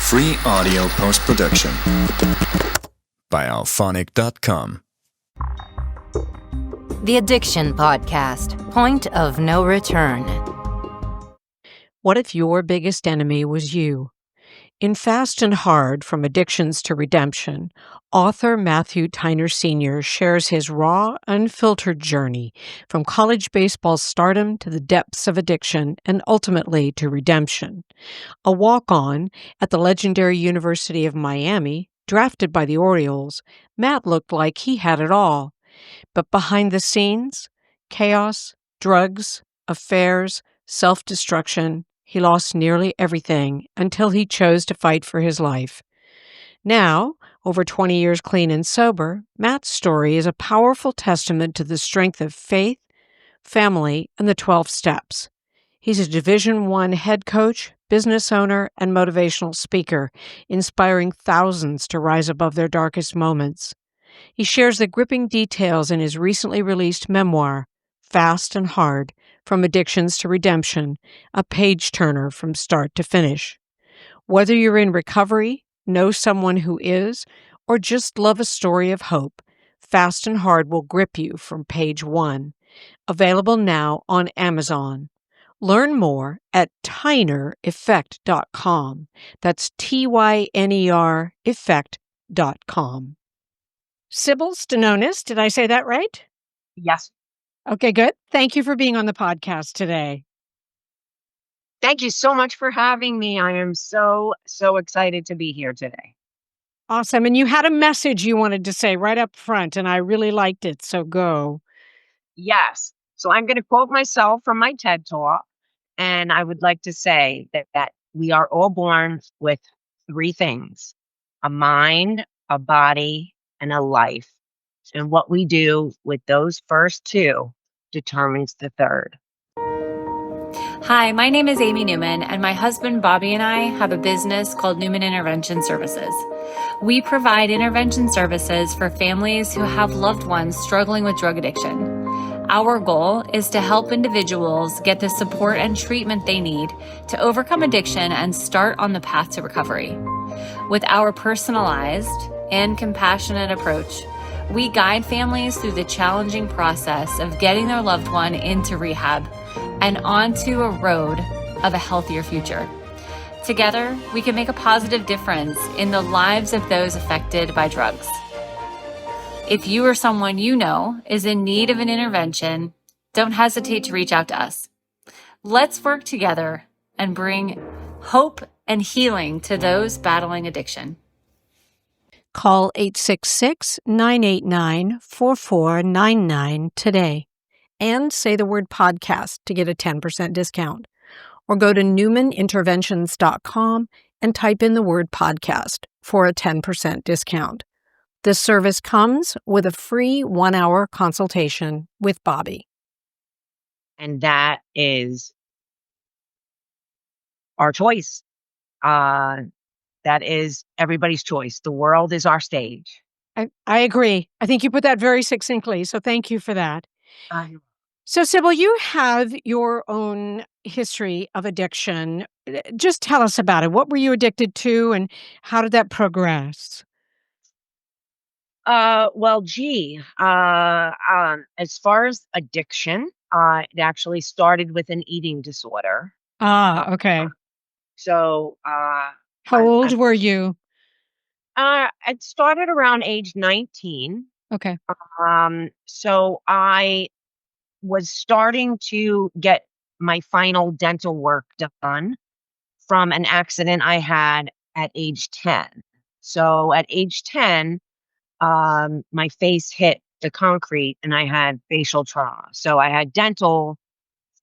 Free audio post-production by alphonic.com. The Addiction Podcast, Point of No Return. What if your biggest enemy was you? In Fast and Hard, From Addictions to Redemption, author Matthew Tyner Sr. shares his raw, unfiltered journey from college baseball stardom to the depths of addiction and ultimately to redemption. A walk-on at the legendary University of Miami, drafted by the Orioles, Matt looked like he had it all. But behind the scenes, chaos, drugs, affairs, self-destruction. He lost nearly everything until he chose to fight for his life. Now, over 20 years clean and sober, Matt's story is a powerful testament to the strength of faith, family, and the 12 steps. He's a Division I head coach, business owner, and motivational speaker, inspiring thousands to rise above their darkest moments. He shares the gripping details in his recently released memoir, Fast and Hard, From Addictions to Redemption, a page-turner from start to finish. Whether you're in recovery, know someone who is, or just love a story of hope, Fast and Hard will grip you from page 1. Available now on Amazon. Learn more at tynereffect.com. That's TYNER effect.com. Sybil Stanonis, did I say that right? Yes. Okay, good. Thank you for being on the podcast today. Thank you so much for having me. I am so excited to be here today. Awesome. And you had a message you wanted to say right up front, and I really liked it, so go. Yes. So I'm going to quote myself from my TED Talk, and I would like to say that we are all born with 3 things: a mind, a body, and a life. And what we do with those first 2 determines the third. Hi, my name is Amy Newman, and my husband Bobby and I have a business called Newman Intervention Services. We provide intervention services for families who have loved ones struggling with drug addiction. Our goal is to help individuals get the support and treatment they need to overcome addiction and start on the path to recovery. With our personalized and compassionate approach, we guide families through the challenging process of getting their loved one into rehab and onto a road of a healthier future. Together, we can make a positive difference in the lives of those affected by drugs. If you or someone you know is in need of an intervention, don't hesitate to reach out to us. Let's work together and bring hope and healing to those battling addiction. Call 866-989-4499 today and say the word podcast to get a 10% discount. Or go to newmaninterventions.com and type in the word podcast for a 10% discount. This service comes with a free 1-hour consultation with Bobby. And that is our choice. That is everybody's choice. The world is our stage. I agree. I think you put that very succinctly, so thank you for that. So, Sybil, you have your own history of addiction. Just tell us about it. What were you addicted to, and how did that progress? Well, as far as addiction, it actually started with an eating disorder. Okay. So, How old were you? it started around age 19. Okay. So I was starting to get my final dental work done from an accident I had at age 10. So at age 10, my face hit the concrete and I had facial trauma. So I had dental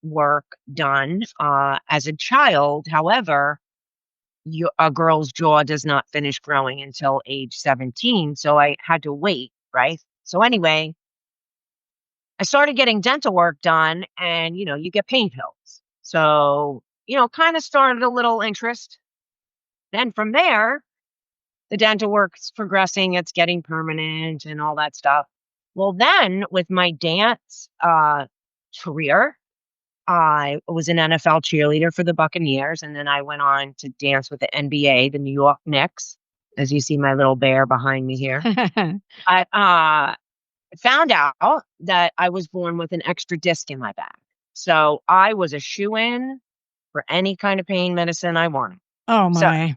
work done as a child. However, a girl's jaw does not finish growing until age 17. So I had to wait, right? So anyway, I started getting dental work done and, you get pain pills. So, kind of started a little interest. Then from there, the dental work's progressing, it's getting permanent and all that stuff. Well, then with my dance career, I was an NFL cheerleader for the Buccaneers, and then I went on to dance with the NBA, the New York Knicks, as you see my little bear behind me here. I found out that I was born with an extra disc in my back. So I was a shoo-in for any kind of pain medicine I wanted. Oh, So my.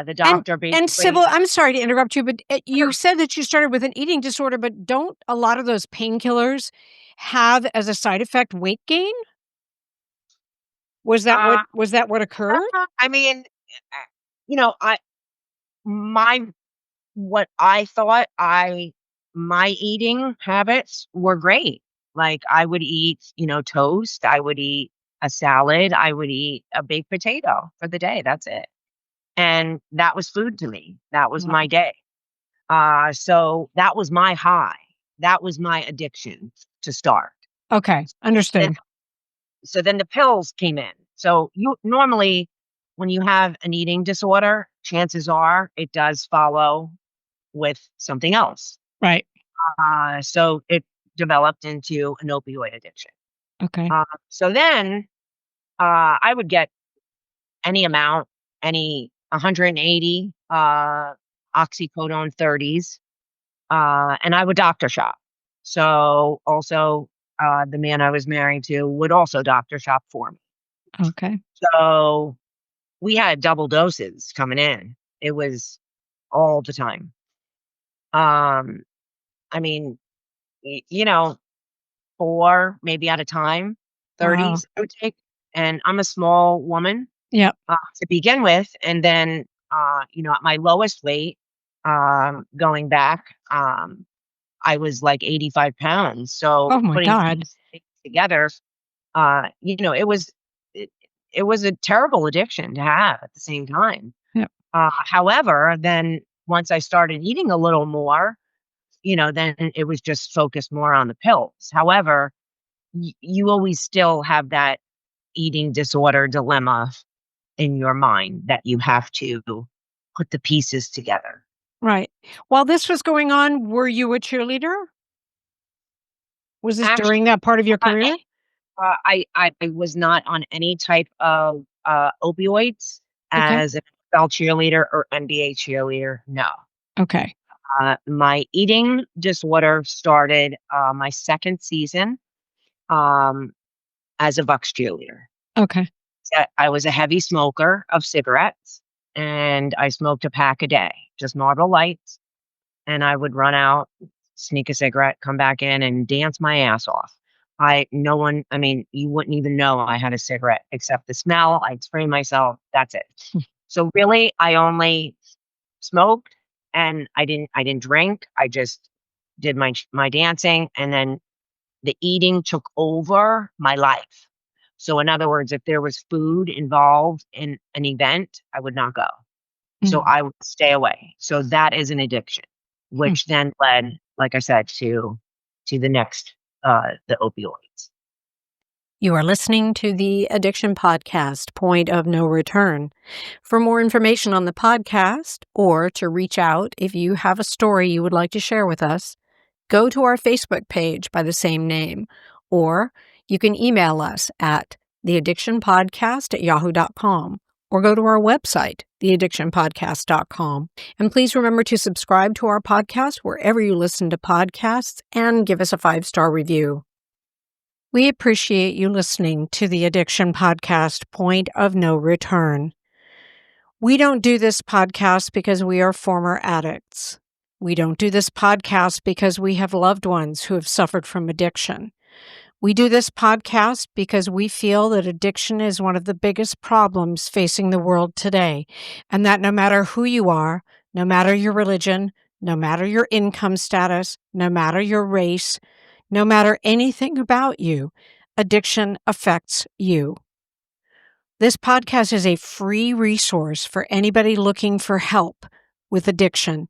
the doctor And basically, Sybil, I'm sorry to interrupt you, but you said that you started with an eating disorder, but don't a lot of those painkillers have as a side effect weight gain? Was that what occurred? I mean, you know, my what I thought my eating habits were great. Like I would eat, toast, I would eat a salad, I would eat a baked potato for the day. That's it. And that was food to me. That was Wow. my day. So that was my high. That was my addiction to start. Okay, understood. So then the pills came in. So you normally, when you have an eating disorder, chances are it does follow with something else. Right. So it developed into an opioid addiction. Okay. So then I would get any amount, any 180 oxycodone 30s, and I would doctor shop. So also the man I was married to would also doctor shop for me. Okay. So we had double doses coming in. It was all the time. I mean, 4 maybe at a time, Wow. 30s I would take, and I'm a small woman Yep. to begin with, and then, at my lowest weight, going back, I was like 85 pounds, so Oh my putting God. these things together, it it was a terrible addiction to have at the same time. Yep. However, then once I started eating a little more, then it was just focused more on the pills. However, you always still have that eating disorder dilemma in your mind that you have to put the pieces together. Right. While this was going on, were you a cheerleader? Was this Actually, during that part of your career? I was not on any type of opioids Okay. as an NFL cheerleader or NBA cheerleader. No. Okay. My eating disorder started my second season um, as a Bucks cheerleader. Okay. I was a heavy smoker of cigarettes, and I smoked a pack a day, just Marlboro Lights. And I would run out, sneak a cigarette, come back in, and dance my ass off. You wouldn't even know I had a cigarette except the smell. I'd spray myself. That's it. So really, I only smoked, and I didn't drink. I just did my dancing, and then the eating took over my life. So in other words, if there was food involved in an event, I would not go. So Mm. I would stay away. So that is an addiction, which then led, like I said, to the next, the opioids. You are listening to the Addiction Podcast, Point of No Return. For more information on the podcast or to reach out if you have a story you would like to share with us, go to our Facebook page by the same name, or you can email us at theaddictionpodcast@yahoo.com, or go to our website, theaddictionpodcast.com. And please remember to subscribe to our podcast wherever you listen to podcasts and give us a 5-star review. We appreciate you listening to the Addiction Podcast, Point of No Return. We don't do this podcast because we are former addicts. We don't do this podcast because we have loved ones who have suffered from addiction. We do this podcast because we feel that addiction is one of the biggest problems facing the world today, and that no matter who you are, no matter your religion, no matter your income status, no matter your race, no matter anything about you, addiction affects you. This podcast is a free resource for anybody looking for help with addiction.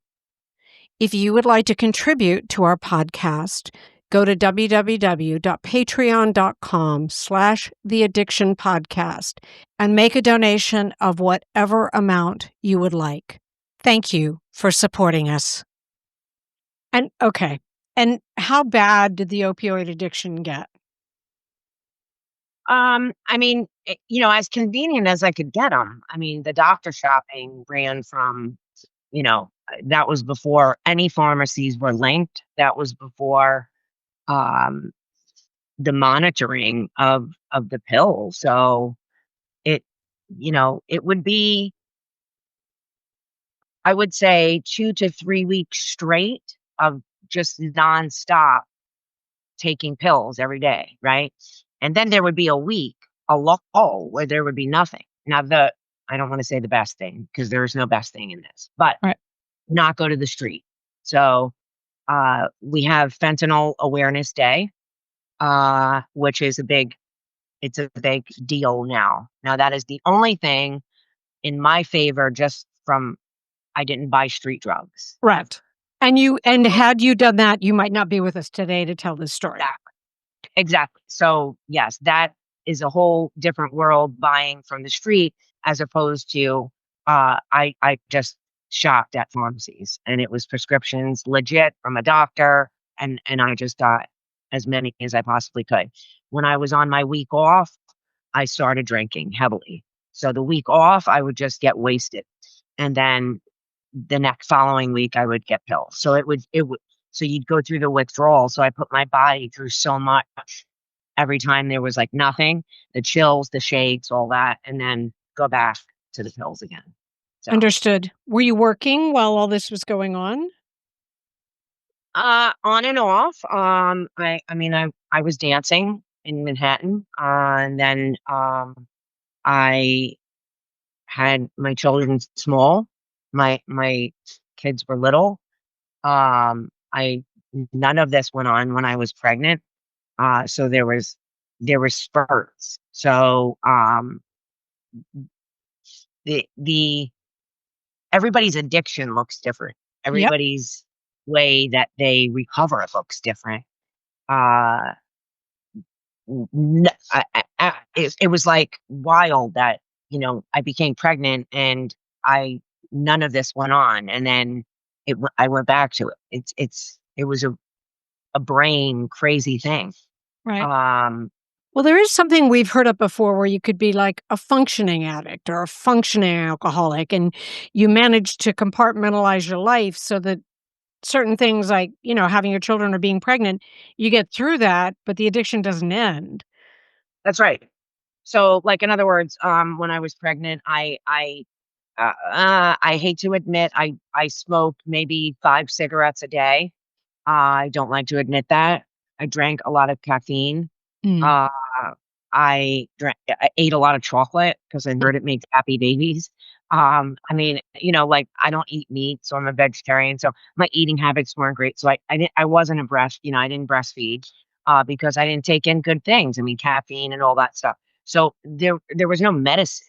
If you would like to contribute to our podcast, go to www.patreon.com/theaddictionpodcast and make a donation of whatever amount you would like. Thank you for supporting us. And how bad did the opioid addiction get? I mean, as convenient as I could get them. I mean, the doctor shopping ran from, that was before any pharmacies were linked. That was before um, the monitoring of the pill. So it, it would be, I would say, 2 to 3 weeks straight of just nonstop taking pills every day, right? And then there would be a week, a lull where there would be nothing. Now, I don't want to say the best thing because there is no best thing in this, but Right. not go to the street. So we have Fentanyl Awareness Day, which is it's a big deal now. Now, that is the only thing in my favor, just from I didn't buy street drugs. Right. And had you done that, you might not be with us today to tell this story. Exactly. So yes, that is a whole different world, buying from the street as opposed to I just shopped at pharmacies, and it was prescriptions legit from a doctor, and I just got as many as I possibly could. When I was on my week off, I started drinking heavily. So the week off, I would just get wasted. And then the next following week I would get pills. So so you'd go through the withdrawal. So I put my body through so much every time there was like nothing, the chills, the shakes, all that, and then go back to the pills again. So Understood. Were you working while all this was going on? on and off. I was dancing in Manhattan, and then I had my children small. My kids were little. I None of this went on when I was pregnant. So there were spurts. So the everybody's addiction looks different. Yep. Everybody's way that they recover looks different. Uh, it was like wild that I became pregnant and none of this went on, and then I went back to it. It was a brain crazy thing. Right. Um, Well, there is something we've heard of before where you could be like a functioning addict or a functioning alcoholic, and you manage to compartmentalize your life so that certain things like, having your children or being pregnant, you get through that, but the addiction doesn't end. that's right. So, like in other words, when I was pregnant, I hate to admit I smoked maybe 5 cigarettes a day. I don't like to admit that. I drank a lot of caffeine. Mm. Uh, I ate a lot of chocolate because I heard it makes happy babies. Like I don't eat meat, so I'm a vegetarian. So my eating habits weren't great. So I wasn't I didn't breastfeed because I didn't take in good things. I mean, caffeine and all that stuff. So there was no medicine.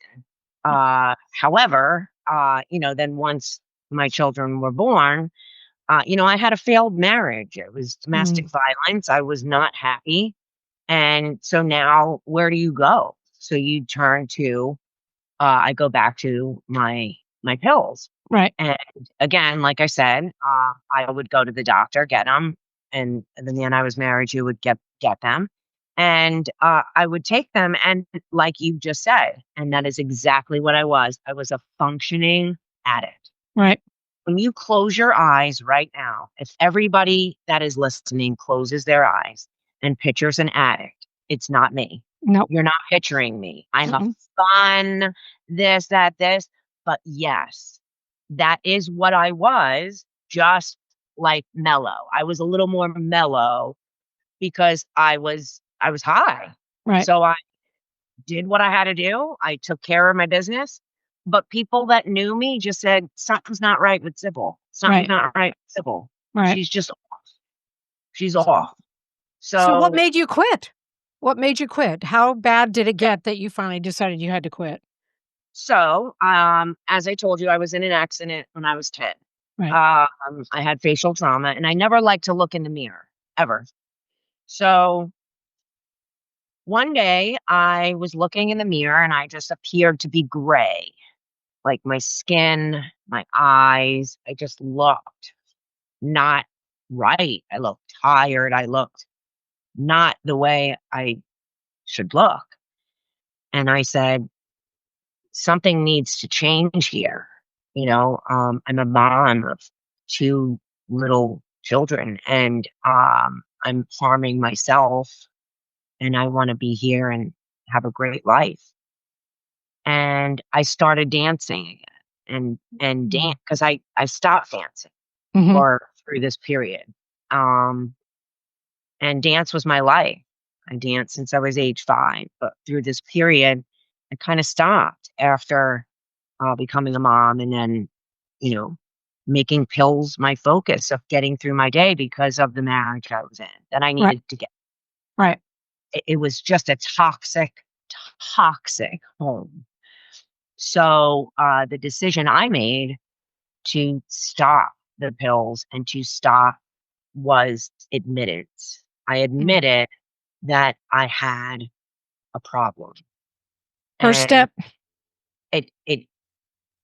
However, then once my children were born, I had a failed marriage. It was domestic Mm. violence. I was not happy. And so now where do you go? So you turn to, I go back to my pills. Right. And again, like I said, I would go to the doctor, get them. And the man I was married to would get them. And I would take them. And like you just said, and that is exactly what I was. I was a functioning addict. Right. When you close your eyes right now, if everybody that is listening closes their eyes and pictures an addict, it's not me. Nope. You're not picturing me. I'm a Mm-mm. fun, this, that, this. But yes, that is what I was, just like mellow. I was a little more mellow because I was high. Right. So I did what I had to do. I took care of my business. But people that knew me just said, something's not right with Sybil. Something's Right. not right with Sybil. Right. She's just off. She's off. So what So, made you quit? What made you quit? How bad did it get that you finally decided you had to quit? as I told you, I was in an accident when I was 10. Right. I had facial trauma, and I never liked to look in the mirror, ever. So one day I was looking in the mirror and I just appeared to be gray, like my skin, my eyes. I just looked not right. I looked tired. I looked not the way I should look. And I said, something needs to change here. I'm a mom of two little children, and I'm harming myself, and I want to be here and have a great life. And I started dancing again and dance because I stopped dancing Mhm. or through this period. And dance was my life. I danced since I was age 5, but through this period, I kind of stopped after becoming a mom, and then, you know, making pills my focus of getting through my day because of the marriage I was in that I Right. needed to get. Right. It was just a toxic home. So the decision I made to stop the pills and to stop was admittance. I Mm. admitted that I had a problem. First And step.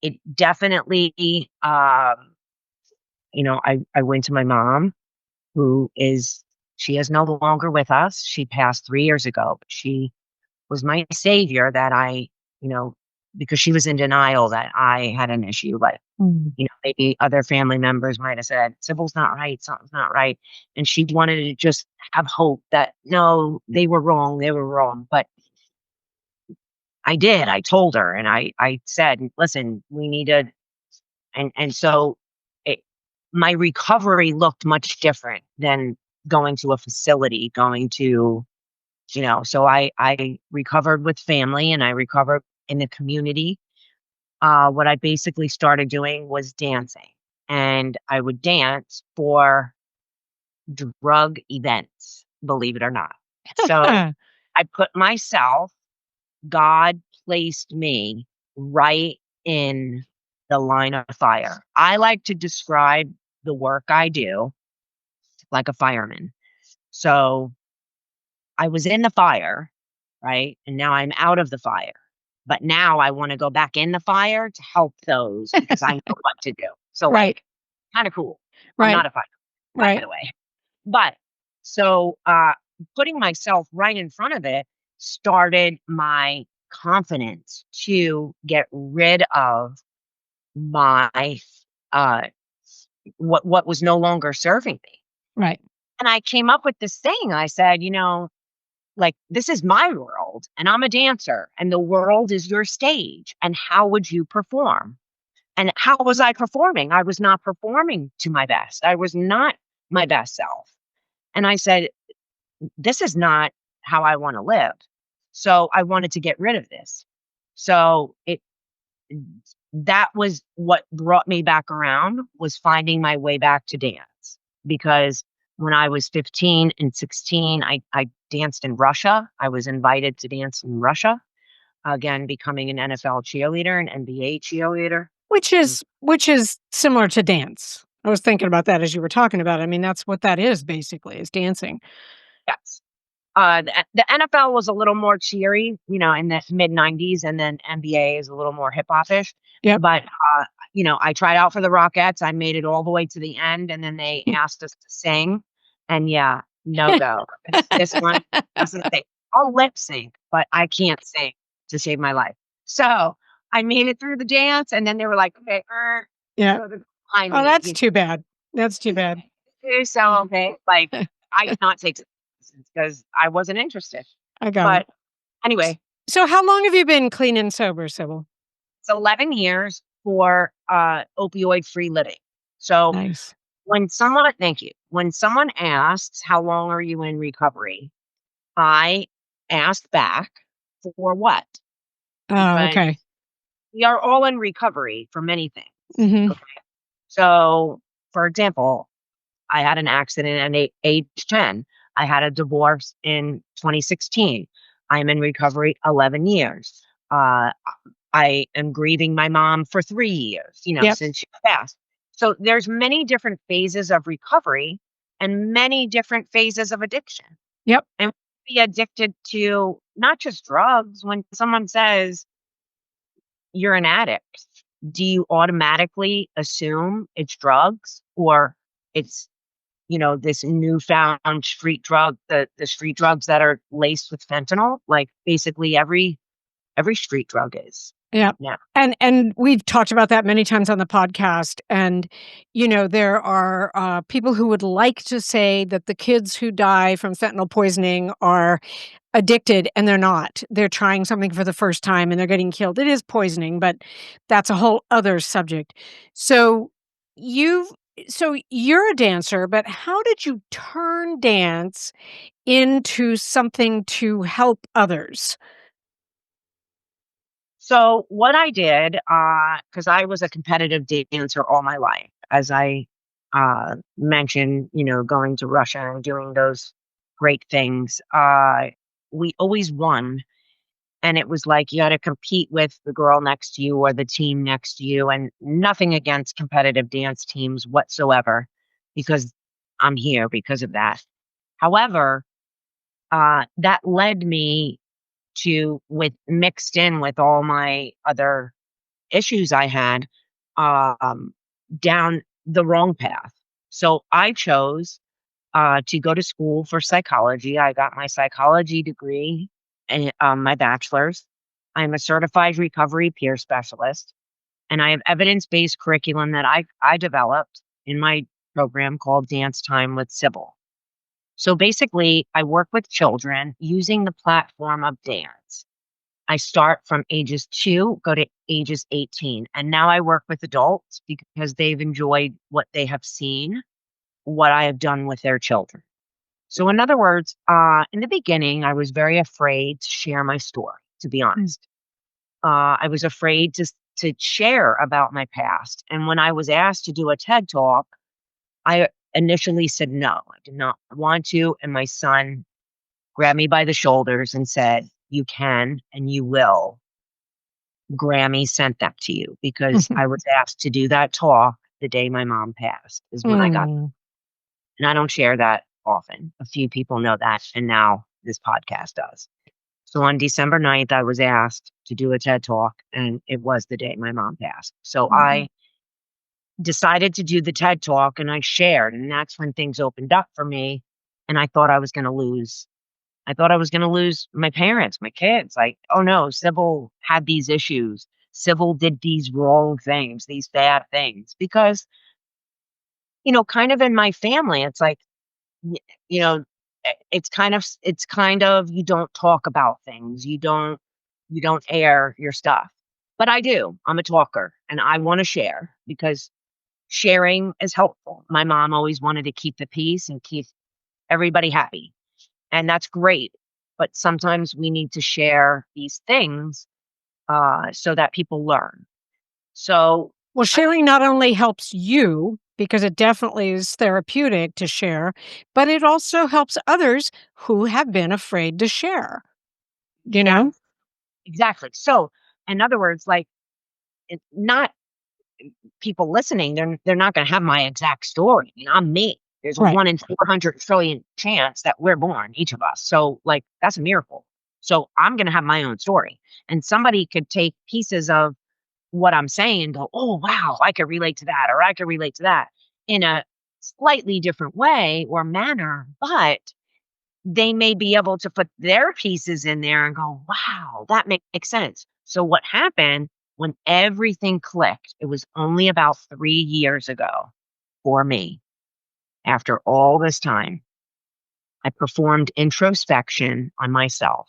it definitely, I went to my mom, she is no longer with us. She passed 3 years ago, but she was my savior that you know, because she was in denial that I had an issue. Like, Mm. maybe other family members might have said, Sybil's not right, something's not right. And she wanted to just have hope that no, they were wrong. But I did. I told her and I said, listen, we need to, and so it, my recovery looked much different than going to a facility, so I recovered with family and I recovered in the community. What I basically started doing was dancing, and I would dance for drug events, believe it or not. So I put myself, God placed me right in the line of fire. I like to describe the work I do like a fireman. So I was in the fire, right? And now I'm out of the fire. But now I want to go back in the fire to help those because I know what to do. So, Right. like, kind of cool. I'm Right. not a fireman, by Right. the way. But so putting myself right in front of it started my confidence to get rid of my uh what was no longer serving me. Right. And I came up with this thing. I said, like, this is my world and I'm a dancer and the world is your stage. And how would you perform? And how was I performing? I was not performing to my best. I was not my best self. And I said, this is not how I want to live. So I wanted to get rid of this. So that was what brought me back around, was finding my way back to dance. Because when I was 15 and 16, I danced in Russia. I was invited to dance in Russia, again, becoming an NFL cheerleader, an NBA cheerleader. Which Mm, is similar to dance. I was thinking about that as you were talking about it. I mean, that's what that is basically, is dancing. yes. The NFL was a little more cheery, in the mid 90s, and then NBA is a little more hip hopish. Yep. But, I tried out for the Rockettes. I made it all the way to the end, and then they asked us to sing. And yeah, no go. This one doesn't sing. I'll lip sync, but I can't sing to save my life. So I made it through the dance, and then they were like, okay, Yeah. so behind Oh, me. that's too bad. That's too bad. So okay, like I did not take lessons because I wasn't interested. I got But it. anyway, So how long have you been clean and sober, Sybil? it's 11 years for opioid-free living. So Nice. thank you. When someone asks, how long are you in recovery? I ask back, for what? Oh, Because okay. we are all in recovery for many things. Mhm. Okay. So, for example, I had an accident at age 10. I had a divorce in 2016. I'm in recovery 11 years. I am grieving my mom for 3 years, Yep. since she passed. So there's many different phases of recovery and many different phases of addiction. Yep. And be addicted to not just drugs. When someone says you're an addict, do you automatically assume it's drugs or it's this newfound street drug, the street drugs that are laced with fentanyl? Like basically every Every street drug is. Yeah. Yeah. And we've talked about that many times on the podcast. And, there are people who would like to say that the kids who die from fentanyl poisoning are addicted, and they're not. They're trying something for the first time and they're getting killed. It is poisoning, but that's a whole other subject. So you've so you're a dancer, but how did you turn dance into something to help others? So what I did, because I was a competitive dancer all my life, as I mentioned, going to Russia and doing those great things, we always won. And it was like you had to compete with the girl next to you or the team next to you, and nothing against competitive dance teams whatsoever, because I'm here because of that. However, that led me with mixed in with all my other issues I had, um, down the wrong path. So I chose to go to school for psychology. I got my psychology degree and my bachelor's. I'm a certified recovery peer specialist, and I have evidence-based curriculum that I developed in my program called Dance Time with Sybil. So basically, I work with children using the platform of dance. I start from ages 2, go to ages 18. And now I work with adults because they've enjoyed what they have seen, what I have done with their children. So in other words, in the beginning, I was very afraid to share my story, to be honest. I was afraid to share about my past. And when I was asked to do a TED Talk, I initially said no. I did not want to. And my son grabbed me by the shoulders and said, "You can and you will. Grammy sent that to you," because I was asked to do that talk the day my mom passed, is when I got, Mm. and I don't share that often. A few people know that, and now this podcast does. So on December 9th, I was asked to do a TED Talk, and it was the day my mom passed. So I decided to do the TED Talk, and I shared, and that's when things opened up for me. And I thought I was going to lose. I thought I was going to lose my parents, my kids. Like, oh no, Sybil had these issues. Sybil did these wrong things, these bad things. Because, kind of in my family, it's like, y- you know, it's kind of you don't talk about things. You don't air your stuff. But I do. I'm a talker and I want to share because sharing is helpful. My mom always wanted to keep the peace and keep everybody happy. And that's great. But sometimes we need to share these things so that people learn. So, Well, sharing not only helps you, because it definitely is therapeutic to share, but it also helps others who have been afraid to share, you yeah, know? exactly. So, in other words, like, not people listening, they're not going to have my exact story. I'm me. There's a Right. 1 in 400 trillion chance that we're born, each of us. So, like, that's a miracle. So, I'm going to have my own story, and somebody could take pieces of what I'm saying and go, "Oh, wow, I could relate to that," or "I could relate to that," in a slightly different way or manner, but they may be able to put their pieces in there and go, "Wow, that makes sense." So what happened when everything clicked, it was only about 3 years ago for me. After all this time, I performed introspection on myself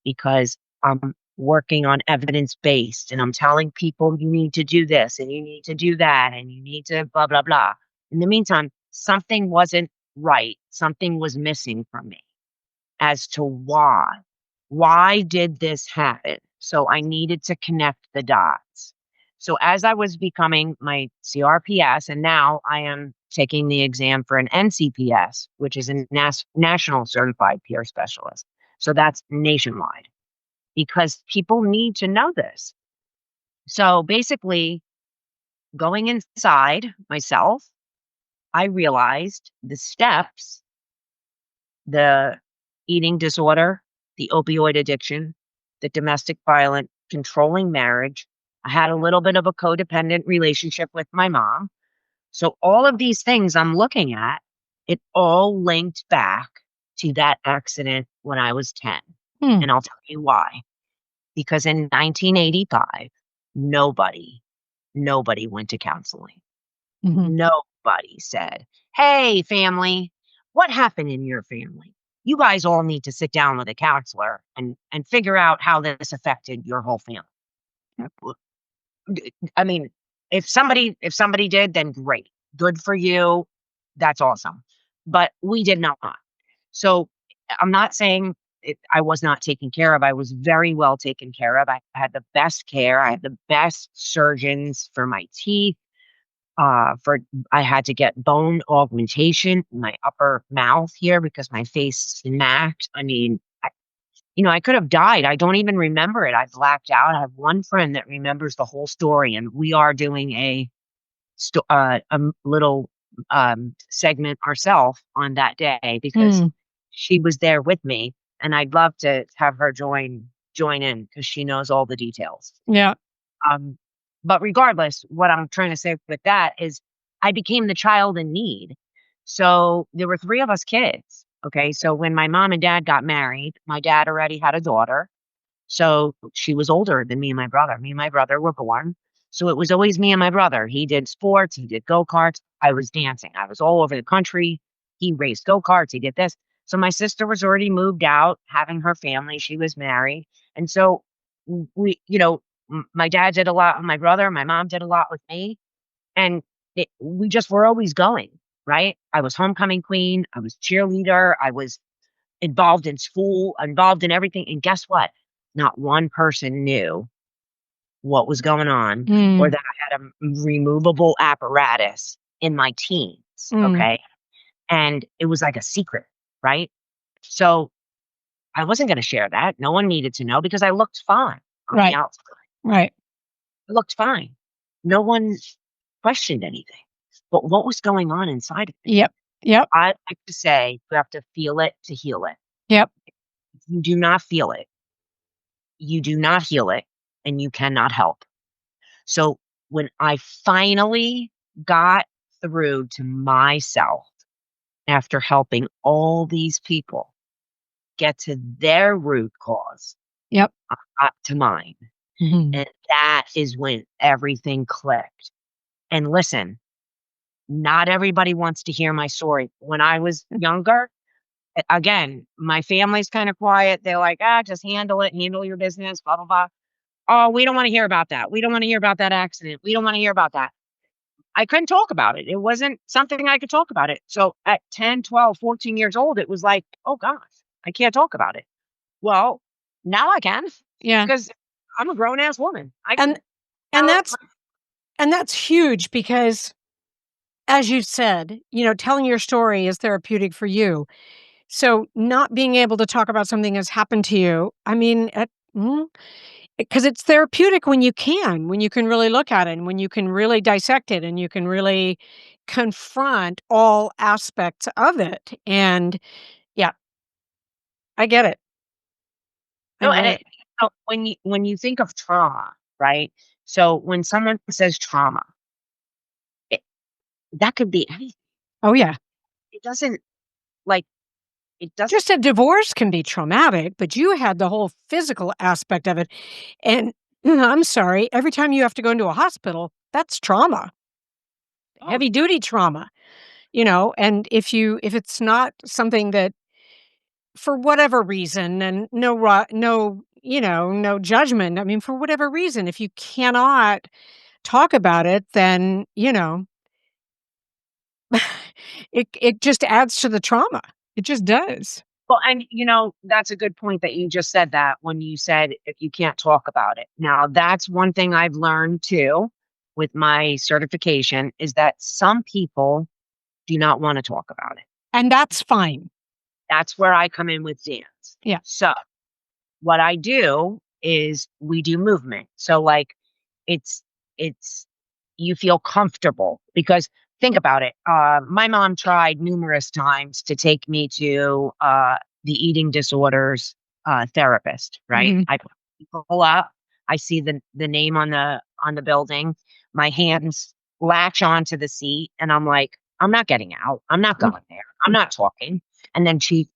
because I'm working on evidence based and I'm telling people you need to do this and you need to do that and you need to blah, blah, blah. In the meantime, something wasn't right. Something was missing from me as to why. Why did this happen? So I needed to connect the dots. So as I was becoming my CRPS, and now I am taking the exam for an NCPS, which is a National Certified Peer Specialist. So that's nationwide because people need to know this. So basically, going inside myself, I realized the steps, the eating disorder, the opioid addiction, the domestic violence, controlling marriage. I had a little bit of a codependent relationship with my mom. So all of these things I'm looking at, it all linked back to that accident when I was 10. Hmm. And I'll tell you why. because in 1985, nobody went to counseling. Mhm. Nobody said, "Hey, family, what happened in your family? You guys all need to sit down with a counselor and figure out how this affected your whole family." Yep. I mean, if somebody did, then great. Good for you. That's awesome. But we did not. So I'm not saying I was not taken care of. I was very well taken care of. I had the best care. I had the best surgeons for my teeth. For I had to get bone augmentation in my upper mouth here because my face smacked. I mean, I could have died. I don't even remember it. I blacked out. I have one friend that remembers the whole story, and we are doing a little segment ourselves on that day because Mm. she was there with me, and I'd love to have her join in because she knows all the details. Yeah. Um, but regardless, what I'm trying to say with that is I became the child in need. So there were three of us kids. Okay. So when my mom and dad got married, my dad already had a daughter. So she was older than me and my brother. Me and my brother were born. So it was always me and my brother. He did sports, he did go karts. I was dancing. I was all over the country. He raced go karts, he did this. So my sister was already moved out, having her family. She was married. And so my dad did a lot with my brother. My mom did a lot with me. And we just were always going, right? I was homecoming queen. I was cheerleader. I was involved in school, involved in everything. And guess what? Not one person knew what was going on or Mm. that I had a removable apparatus in my teens. Mm. Okay. And it was like a secret, right? So I wasn't going to share that. No one needed to know because I looked fine on the Right. outside. Right. I looked fine. No one questioned anything. But what was going on inside of me? Yep. Yep. I like to say you have to feel it to heal it. Yep. If you do not feel it, you do not heal it, and you cannot help. So when I finally got through to myself after helping all these people get to their root cause, Yep. I got to mine. Mhm. And that is when everything clicked. And listen, not everybody wants to hear my story. When I was younger, again, my family's kind of quiet. They're like, just handle it, handle your business, blah, blah, blah. Oh, we don't want to hear about that. We don't want to hear about that accident. We don't want to hear about that. I couldn't talk about it. It wasn't something I could talk about it. So at 10, 12, 14 years old, it was like, oh gosh, I can't talk about it. Well, now I can Yeah. because I'm a grown ass woman. I And can and tell that's and that's huge because as you said, telling your story is therapeutic for you. So not being able to talk about something that's happened to you, I mean, because it's therapeutic when you can really look at it and when you can really dissect it and you can really confront all aspects of it. And yeah, I get it. I no, and get it. when you think of trauma, right? So when someone says trauma, it, that could be anything. Oh yeah. It doesn't like it doesn't. Just a divorce can be traumatic, but you had the whole physical aspect of it. And I'm sorry, every time you have to go into a hospital, that's trauma, Oh, heavy duty trauma, and if it's not something that for whatever reason and no judgment. I mean, for whatever reason, if you cannot talk about it, then, it just adds to the trauma. It just does. well, and that's a good point that you just said that when you said if you can't talk about it. Now, that's one thing I've learned too with my certification is that some people do not want to talk about it. And that's fine. That's where I come in with dance. Yeah. So, what I do is we do movement. So like it's it's you feel comfortable because think about it. My mom tried numerous times to take me to the eating disorders therapist, right? Mhm. I pull up, I see the name on the building, my hands latch onto the seat, and I'm like, I'm not getting out. I'm not going there. I'm not talking. And then she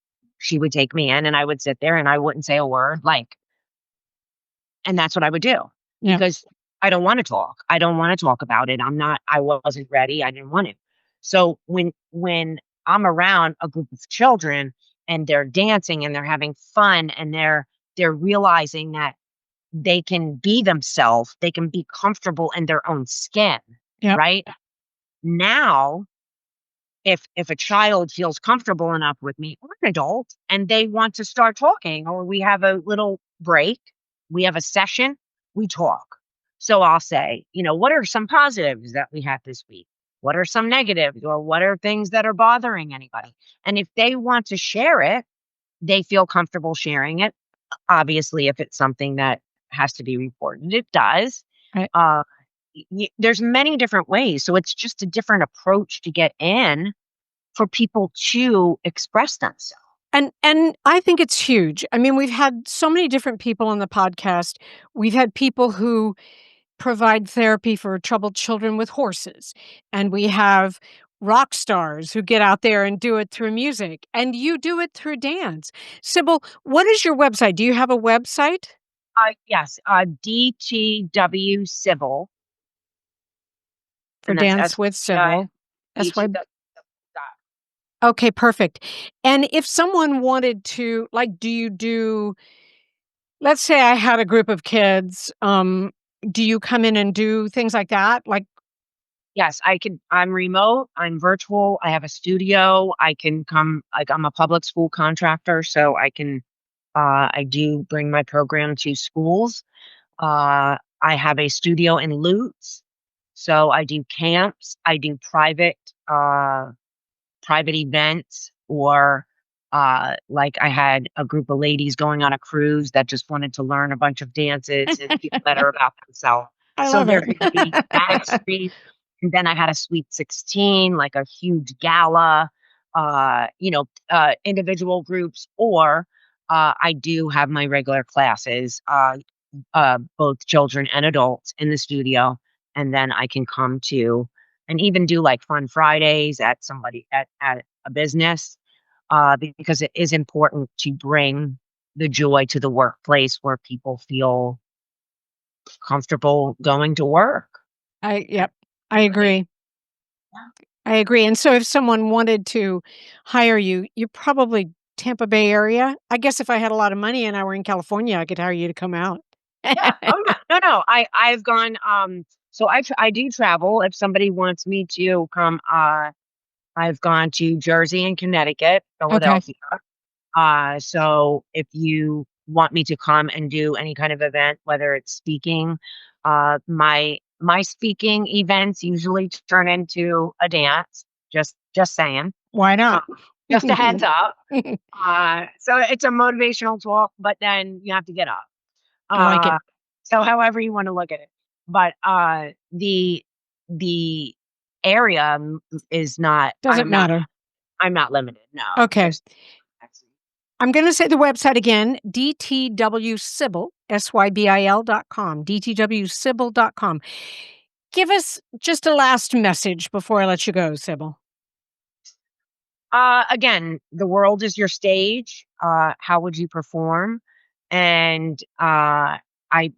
would take me in and I would sit there and I wouldn't say a word. Like And that's what I would do Yeah. because I don't want to talk. I don't want to talk about it. I wasn't ready. I didn't want to. So when I'm around a group of children and they're dancing and they're having fun and they're realizing that they can be themselves, they can be comfortable in their own skin, Yep. right? Now, if a child feels comfortable enough with me or an adult and they want to start talking or we have a little break, we have a session, we talk. So I'll say, what are some positives that we had this week? What are some negatives or what are things that are bothering anybody? And if they want to share it, they feel comfortable sharing it. Obviously, if it's something that has to be reported, it does. Right. There's many different ways. So it's just a different approach to get in for people to express themselves. And I think it's huge. I mean, we've had so many different people on the podcast. We've had people who provide therapy for troubled children with horses. And we have rock stars who get out there and do it through music. And you do it through dance. Sybil, what is your website? Do you have a website? Yes, DTW Sybil. For Dance with Sybil. That's why. Okay, perfect. And if someone wanted to, let's say I had a group of kids, do you come in and do things like that? Yes, I can. I'm remote. I'm virtual. I have a studio. I can come. I'm a public school contractor, so I can. I do bring my program to schools. I have a studio in Lutz, so I do camps. I do private events, or like I had a group of ladies going on a cruise that just wanted to learn a bunch of dances and feel better about themselves. I So love there it. could be that extreme. And then I had a Sweet 16, like a huge gala, individual groups, or I do have my regular classes, both children and adults in the studio. And then I can come to and even do like fun Fridays at a business, because it is important to bring the joy to the workplace where people feel comfortable going to work. Yep, I agree. I agree. And so if someone wanted to hire you, you're probably Tampa Bay area. I guess if I had a lot of money and I were in California, I could hire you to come out. Yeah. Oh, no. I've gone. So I do travel. If somebody wants me to come, I've gone to Jersey and Connecticut, Philadelphia. So if you want me to come and do any kind of event, whether it's speaking, my speaking events usually turn into a dance. Just saying. Why not? Just a heads up. So it's a motivational talk, but then you have to get up. I like it. So however you want to look at it. But the area is not Doesn't matter. I'm not limited. No. Okay. I'm going to say the website again, dtwsybil, sybil.com, dtwsybil.com. Give us just a last message before I let you go, Sybil. Again, the world is your stage. How would you perform? And I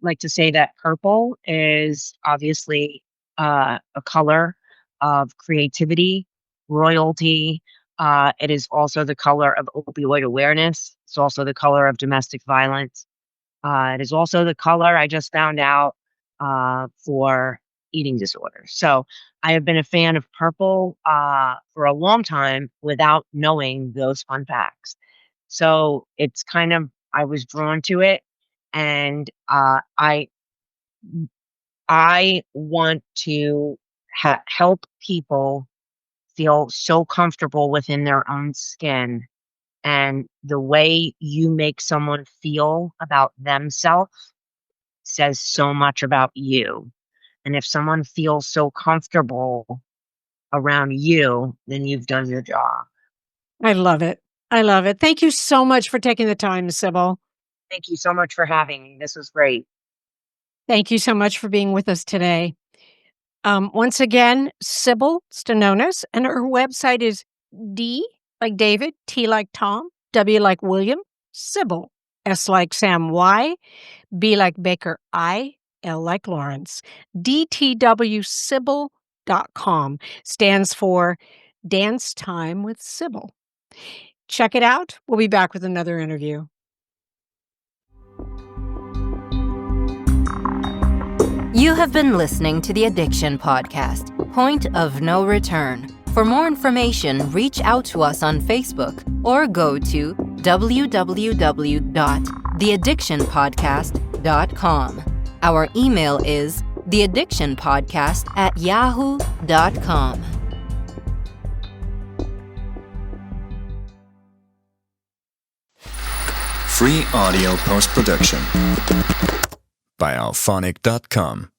like to say that purple is obviously a color of creativity, royalty. It is also the color of opioid awareness. It's also the color of domestic violence. It is also the color I just found out for eating disorders. So I have been a fan of purple for a long time without knowing those fun facts. So it's kind of, I was drawn to it, and I want to help people feel so comfortable within their own skin. And the way you make someone feel about themselves says so much about you. And if someone feels so comfortable around you, then you've done your job. I love it. I love it. Thank you so much for taking the time, Sybil. Thank you so much for having me. This was great. Thank you so much for being with us today. Once again, Sybil Stanonis, and her website is D like David, T like Tom, W like William, Sybil S like Sam, Y. B like Baker, I. L like Lawrence. DTWSybil.com stands for Dance Time with Sybil. Check it out. We'll be back with another interview. You have been listening to the Addiction Podcast, Point of No Return. For more information, reach out to us on Facebook or go to www.theaddictionpodcast.com. Our email is theaddictionpodcast@yahoo.com. Free audio post-production by alphonic.com.